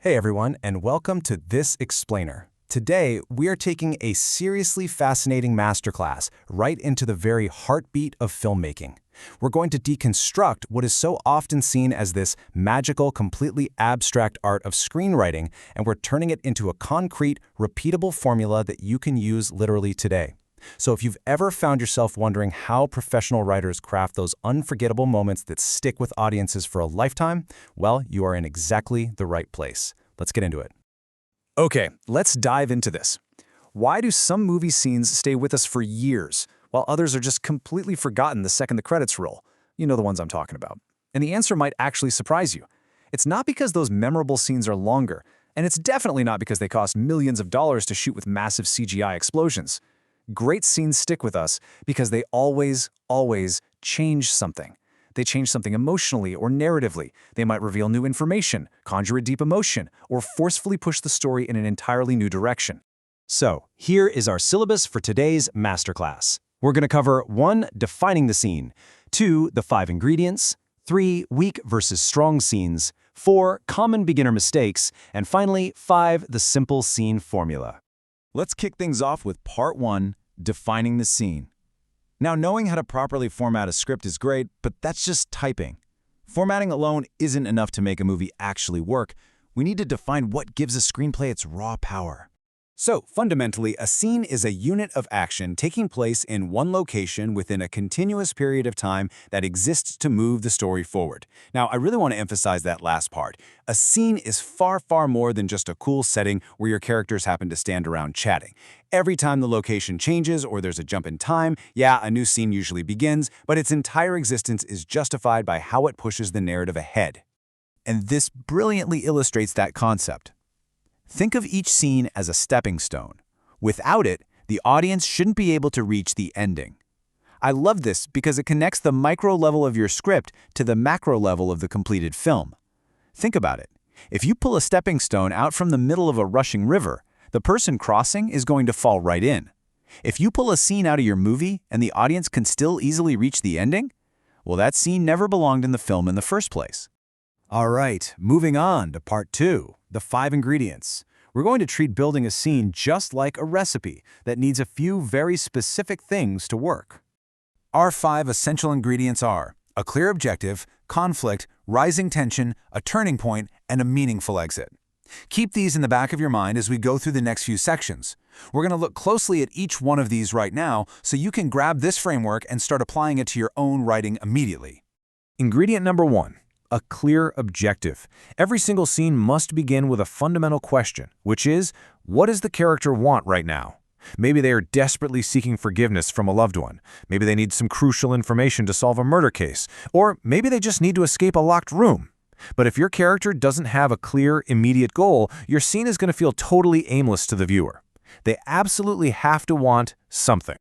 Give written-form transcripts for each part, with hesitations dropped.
Hey everyone, and welcome to This Explainer. Today, we are taking a seriously fascinating masterclass right into the very heartbeat of filmmaking. We're going to deconstruct what is so often seen as this magical, completely abstract art of screenwriting, and we're turning it into a concrete, repeatable formula that you can use literally today. So if you've ever found yourself wondering how professional writers craft those unforgettable moments that stick with audiences for a lifetime, well, you are in exactly the right place. Let's get into it. Okay, let's dive into this. Why do some movie scenes stay with us for years, while others are just completely forgotten the second the credits roll? You know the ones I'm talking about. And the answer might actually surprise you. It's not because those memorable scenes are longer, and it's definitely not because they cost millions of dollars to shoot with massive CGI explosions. Great scenes stick with us because they always change something. They change something emotionally or narratively. They might reveal new information, conjure a deep emotion, or forcefully push the story in an entirely new direction. So, here is our syllabus for today's masterclass. We're going to cover 1. Defining the scene, 2. The 5 ingredients, 3. Weak versus strong scenes, 4. Common beginner mistakes, and finally, 5. The simple scene formula. Let's kick things off with Part 1, Defining the Scene. Now, knowing how to properly format a script is great, but that's just typing. Formatting alone isn't enough to make a movie actually work. We need to define what gives a screenplay its raw power. So, fundamentally, a scene is a unit of action taking place in one location within a continuous period of time that exists to move the story forward. Now, I really want to emphasize that last part. A scene is far more than just a cool setting where your characters happen to stand around chatting. Every time the location changes or there's a jump in time, yeah, a new scene usually begins, but its entire existence is justified by how it pushes the narrative ahead. And this brilliantly illustrates that concept. Think of each scene as a stepping stone. Without it, the audience shouldn't be able to reach the ending. I love this because it connects the micro level of your script to the macro level of the completed film. Think about it. If you pull a stepping stone out from the middle of a rushing river, the person crossing is going to fall right in. If you pull a scene out of your movie and the audience can still easily reach the ending, well, that scene never belonged in the film in the first place. All right, moving on to Part 2, the 5 ingredients. We're going to treat building a scene just like a recipe that needs a few very specific things to work. Our 5 essential ingredients are a clear objective, conflict, rising tension, a turning point, and a meaningful exit. Keep these in the back of your mind as we go through the next few sections. We're going to look closely at each one of these right now so you can grab this framework and start applying it to your own writing immediately. Ingredient number 1. A clear objective. Every single scene must begin with a fundamental question, which is, what does the character want right now? Maybe they are desperately seeking forgiveness from a loved one. Maybe they need some crucial information to solve a murder case. Or maybe they just need to escape a locked room. But if your character doesn't have a clear, immediate goal, your scene is going to feel totally aimless to the viewer. They absolutely have to want something.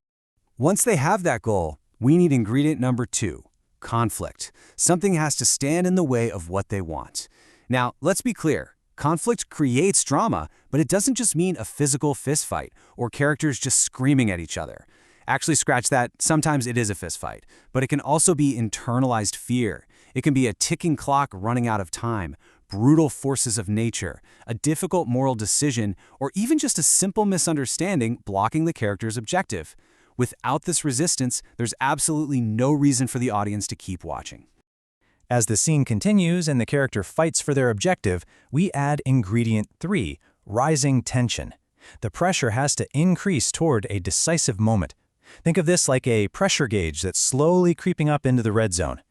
Once they have that goal, we need ingredient number 2. Conflict. Something has to stand in the way of what they want. Now, let's be clear. Conflict creates drama, but it doesn't just mean a physical fistfight or characters just screaming at each other. Actually, scratch that. Sometimes it is a fistfight, but it can also be internalized fear. It can be a ticking clock running out of time, brutal forces of nature, a difficult moral decision, or even just a simple misunderstanding blocking the character's objective. Without this resistance, there's absolutely no reason for the audience to keep watching. As the scene continues and the character fights for their objective, we add ingredient 3, rising tension. The pressure has to increase toward a decisive moment. Think of this like a pressure gauge that's slowly creeping up into the red zone.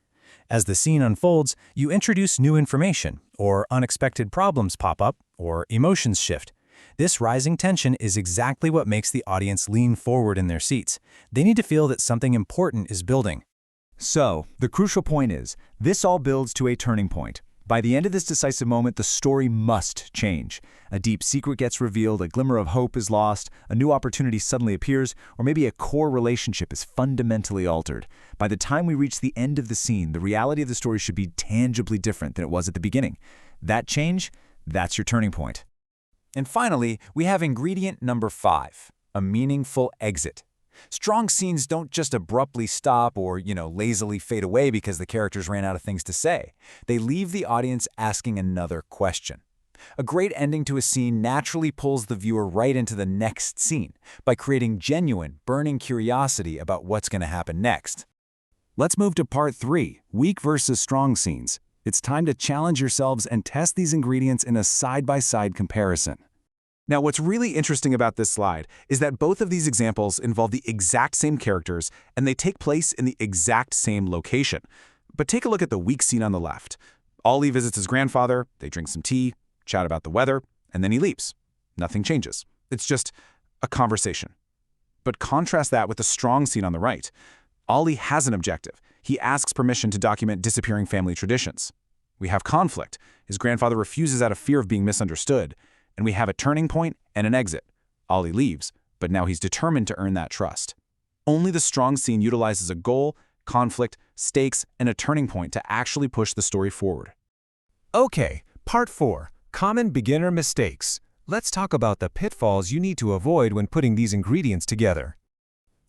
As the scene unfolds, you introduce new information, or unexpected problems pop up, or emotions shift. This rising tension is exactly what makes the audience lean forward in their seats. They need to feel that something important is building. So, the crucial point is, this all builds to a turning point. By the end of this decisive moment, the story must change. A deep secret gets revealed, a glimmer of hope is lost, a new opportunity suddenly appears, or maybe a core relationship is fundamentally altered. By the time we reach the end of the scene, the reality of the story should be tangibly different than it was at the beginning. That change, that's your turning point. And finally, we have ingredient number 5, a meaningful exit. Strong scenes don't just abruptly stop or, lazily fade away because the characters ran out of things to say. They leave the audience asking another question. A great ending to a scene naturally pulls the viewer right into the next scene by creating genuine, burning curiosity about what's going to happen next. Let's move to part 3, weak versus strong scenes. It's time to challenge yourselves and test these ingredients in a side-by-side comparison. Now, what's really interesting about this slide is that both of these examples involve the exact same characters and they take place in the exact same location. But take a look at the weak scene on the left. Ollie visits his grandfather, they drink some tea, chat about the weather, and then he leaves. Nothing changes. It's just a conversation. But contrast that with the strong scene on the right. Ollie has an objective. He asks permission to document disappearing family traditions. We have conflict. His grandfather refuses out of fear of being misunderstood. And we have a turning point and an exit. Ollie leaves, but now he's determined to earn that trust. Only the strong scene utilizes a goal, conflict, stakes, and a turning point to actually push the story forward. Okay, part 4, common beginner mistakes. Let's talk about the pitfalls you need to avoid when putting these ingredients together.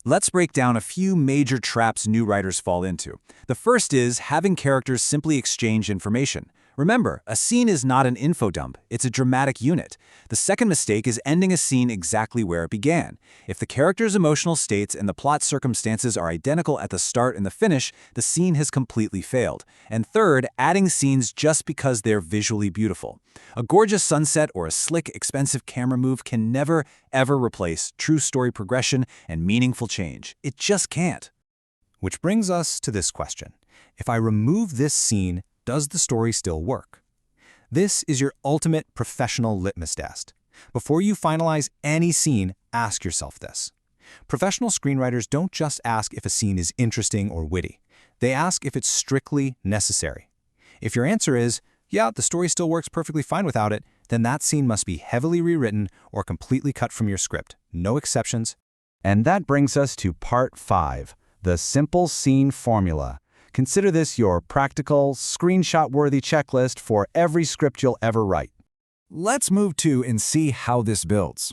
Let's break down a few major traps new writers fall into. The first is having characters simply exchange information. Remember, a scene is not an info dump, it's a dramatic unit. The second mistake is ending a scene exactly where it began. If the character's emotional states and the plot circumstances are identical at the start and the finish, the scene has completely failed. And third, adding scenes just because they're visually beautiful. A gorgeous sunset or a slick, expensive camera move can never, ever replace true story progression and meaningful change. It just can't. Which brings us to this question. If I remove this scene, does the story still work? This is your ultimate professional litmus test. Before you finalize any scene, ask yourself this. Professional screenwriters don't just ask if a scene is interesting or witty. They ask if it's strictly necessary. If your answer is, yeah, the story still works perfectly fine without it, then that scene must be heavily rewritten or completely cut from your script. No exceptions. And that brings us to part 5, the simple scene formula. Consider this your practical, screenshot-worthy checklist for every script you'll ever write. Let's move to and see how this builds.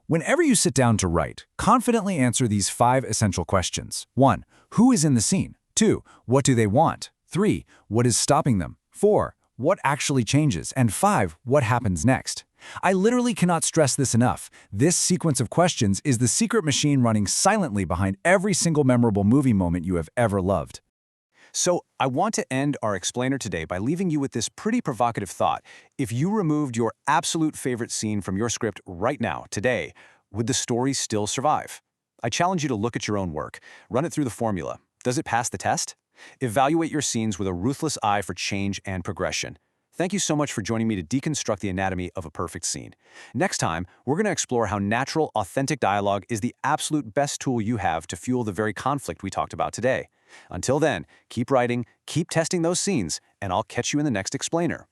Whenever you sit down to write, confidently answer these 5 essential questions. 1. Who is in the scene? 2. What do they want? 3. What is stopping them? 4. What actually changes? And 5. What happens next? I literally cannot stress this enough. This sequence of questions is the secret machine running silently behind every single memorable movie moment you have ever loved. So, I want to end our explainer today by leaving you with this pretty provocative thought. If you removed your absolute favorite scene from your script right now, today, would the story still survive? I challenge you to look at your own work. Run it through the formula. Does it pass the test? Evaluate your scenes with a ruthless eye for change and progression. Thank you so much for joining me to deconstruct the anatomy of a perfect scene. Next time, we're going to explore how natural, authentic dialogue is the absolute best tool you have to fuel the very conflict we talked about today. Until then, keep writing, keep testing those scenes, and I'll catch you in the next explainer.